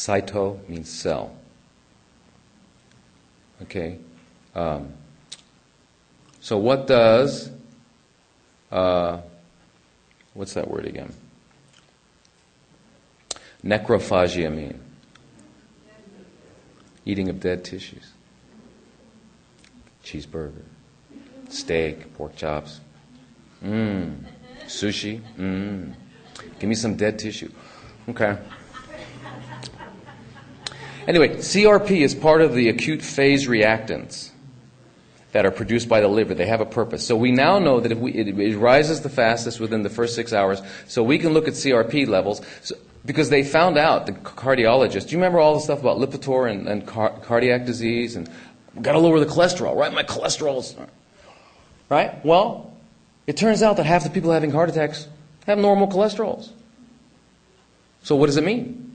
Cyto means cell. Okay. So what does, what's that word again? Necrophagia mean? Eating of dead tissues. Cheeseburger. Steak, pork chops. Sushi. Give me some dead tissue. Okay. Anyway, CRP is part of the acute phase reactants that are produced by the liver. They have a purpose. So we now know that if it rises the fastest within the first 6 hours, so we can look at CRP levels. Because they found out, the cardiologists, do you remember all the stuff about Lipitor and cardiac disease? And got to lower the cholesterol, right? My cholesterol's... Right? Well, it turns out that half the people having heart attacks have normal cholesterols. So what does it mean?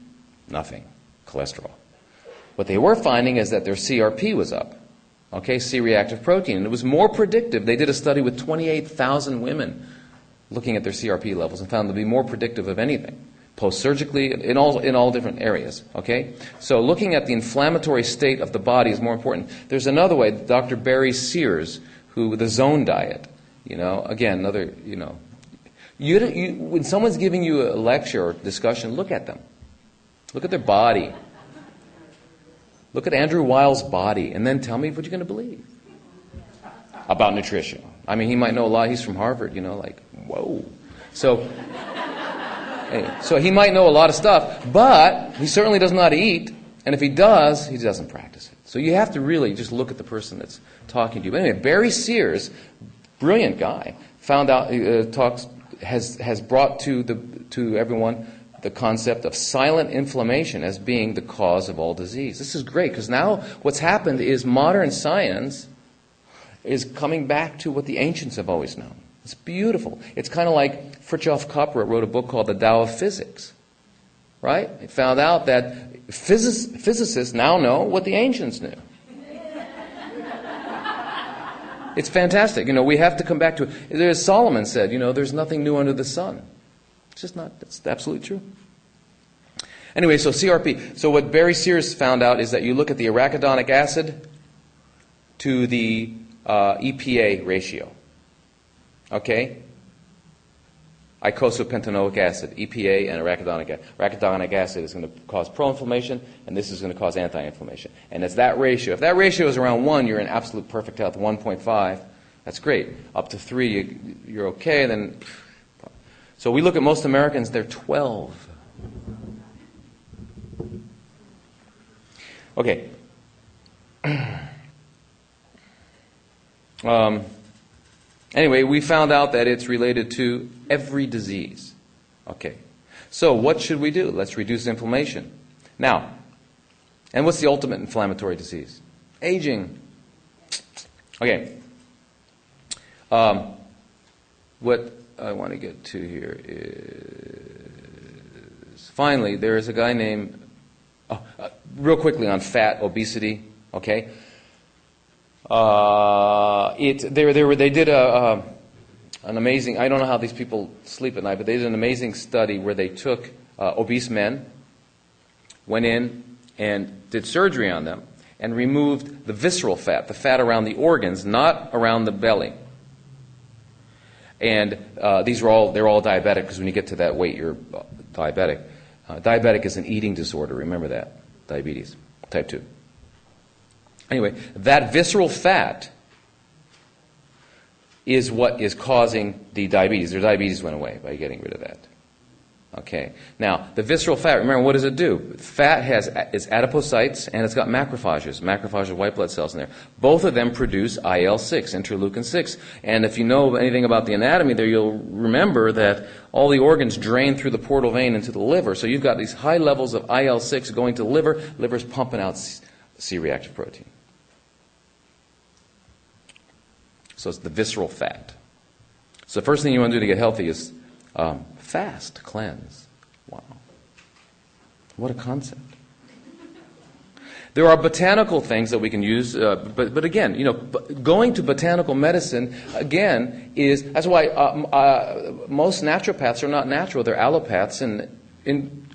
Nothing. Cholesterol. What they were finding is that their CRP was up. Okay, C-reactive protein. And it was more predictive. They did a study with 28,000 women looking at their CRP levels and found them to be more predictive of anything. Post-surgically, in all different areas. Okay? So looking at the inflammatory state of the body is more important. There's another way. Dr. Barry Sears, who, the zone diet, again, another, when someone's giving you a lecture or discussion, look at them. Look at their body. Look at Andrew Weil's body, and then tell me what you're going to believe about nutrition. I mean, he might know a lot. He's from Harvard, whoa. So he might know a lot of stuff, but he certainly doesn't know how to eat, and if he does, he doesn't practice it. So you have to really just look at the person that's talking to you. But anyway, Barry Sears, brilliant guy, found out, has brought to everyone the concept of silent inflammation as being the cause of all disease. This is great, because now what's happened is modern science is coming back to what the ancients have always known. It's beautiful. It's kind of like Fritjof Capra wrote a book called The Tao of Physics. Right? It found out that physicists now know what the ancients knew. It's fantastic. We have to come back to it. As Solomon said, there's nothing new under the sun. It's just not. That's absolutely true. Anyway, so CRP. So what Barry Sears found out is that you look at the arachidonic acid to the EPA ratio. Okay? Eicosapentaenoic acid, EPA, and arachidonic acid. Arachidonic acid is going to cause pro-inflammation, and this is going to cause anti-inflammation. And it's that ratio. If that ratio is around 1, you're in absolute perfect health. 1.5, that's great. Up to 3, you're okay. Then, so we look at most Americans, they're 12. Okay. Anyway, we found out that it's related to every disease. Okay. So what should we do? Let's reduce inflammation. Now, and what's the ultimate inflammatory disease? Aging. Okay. What I want to get to here is, finally, there is a guy named, real quickly on fat, obesity, okay? They did an amazing, I don't know how these people sleep at night, but they did an amazing study where they took obese men, went in and did surgery on them, and removed the visceral fat, the fat around the organs, not around the belly. And they're all diabetic, because when you get to that weight, you're diabetic. Diabetic is an eating disorder, remember that, diabetes, type 2. Anyway, that visceral fat is what is causing the diabetes. Their diabetes went away by getting rid of that. Okay. Now, the visceral fat, remember, what does it do? Fat is adipocytes, and it's got macrophages white blood cells in there. Both of them produce IL-6, interleukin 6. And if you know anything about the anatomy there, you'll remember that all the organs drain through the portal vein into the liver. So you've got these high levels of IL-6 going to the liver. Liver's pumping out C-reactive protein. So it's the visceral fat. So the first thing you want to do to get healthy is fast, cleanse. Wow. What a concept. There are botanical things that we can use, but again, going to botanical medicine, again, that's why most naturopaths are not natural. They're allopaths, and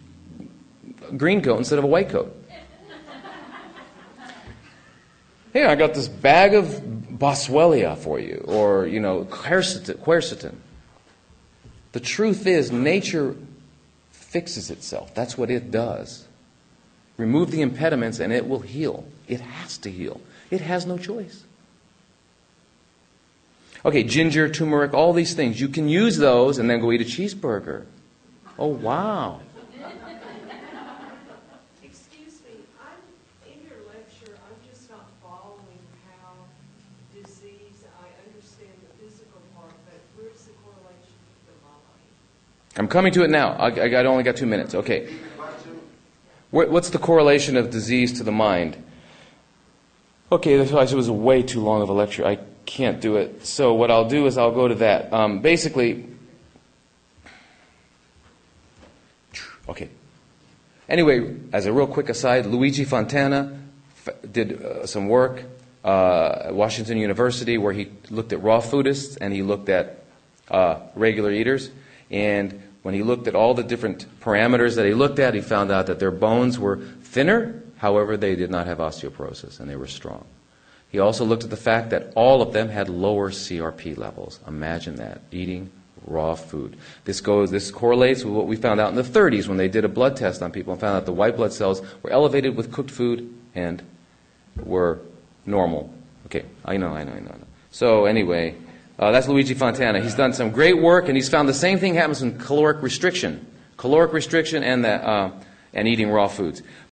green coat instead of a white coat. Hey, I got this bag of Boswellia for you, or, quercetin. The truth is, nature fixes itself. That's what it does. Remove the impediments and it will heal. It has to heal. It has no choice. Okay, ginger, turmeric, all these things. You can use those and then go eat a cheeseburger. Oh, wow. Excuse me, in your lecture, I'm just not following how disease, I understand the physical part, but where's the correlation with the mind? I'm coming to it now. I only got 2 minutes. Okay. What's the correlation of disease to the mind? Okay, this was way too long of a lecture. I can't do it. So what I'll do is I'll go to that. Okay. Anyway, as a real quick aside, Luigi Fontana did some work at Washington University where he looked at raw foodists and he looked at regular eaters. And when he looked at all the different parameters that he looked at, he found out that their bones were thinner. However, they did not have osteoporosis and they were strong. He also looked at the fact that all of them had lower CRP levels. Imagine that, eating raw food. This correlates with what we found out in the 30s when they did a blood test on people and found out the white blood cells were elevated with cooked food and were normal. Okay, I know. So anyway, that's Luigi Fontana. He's done some great work, and he's found the same thing happens in caloric restriction and eating raw foods.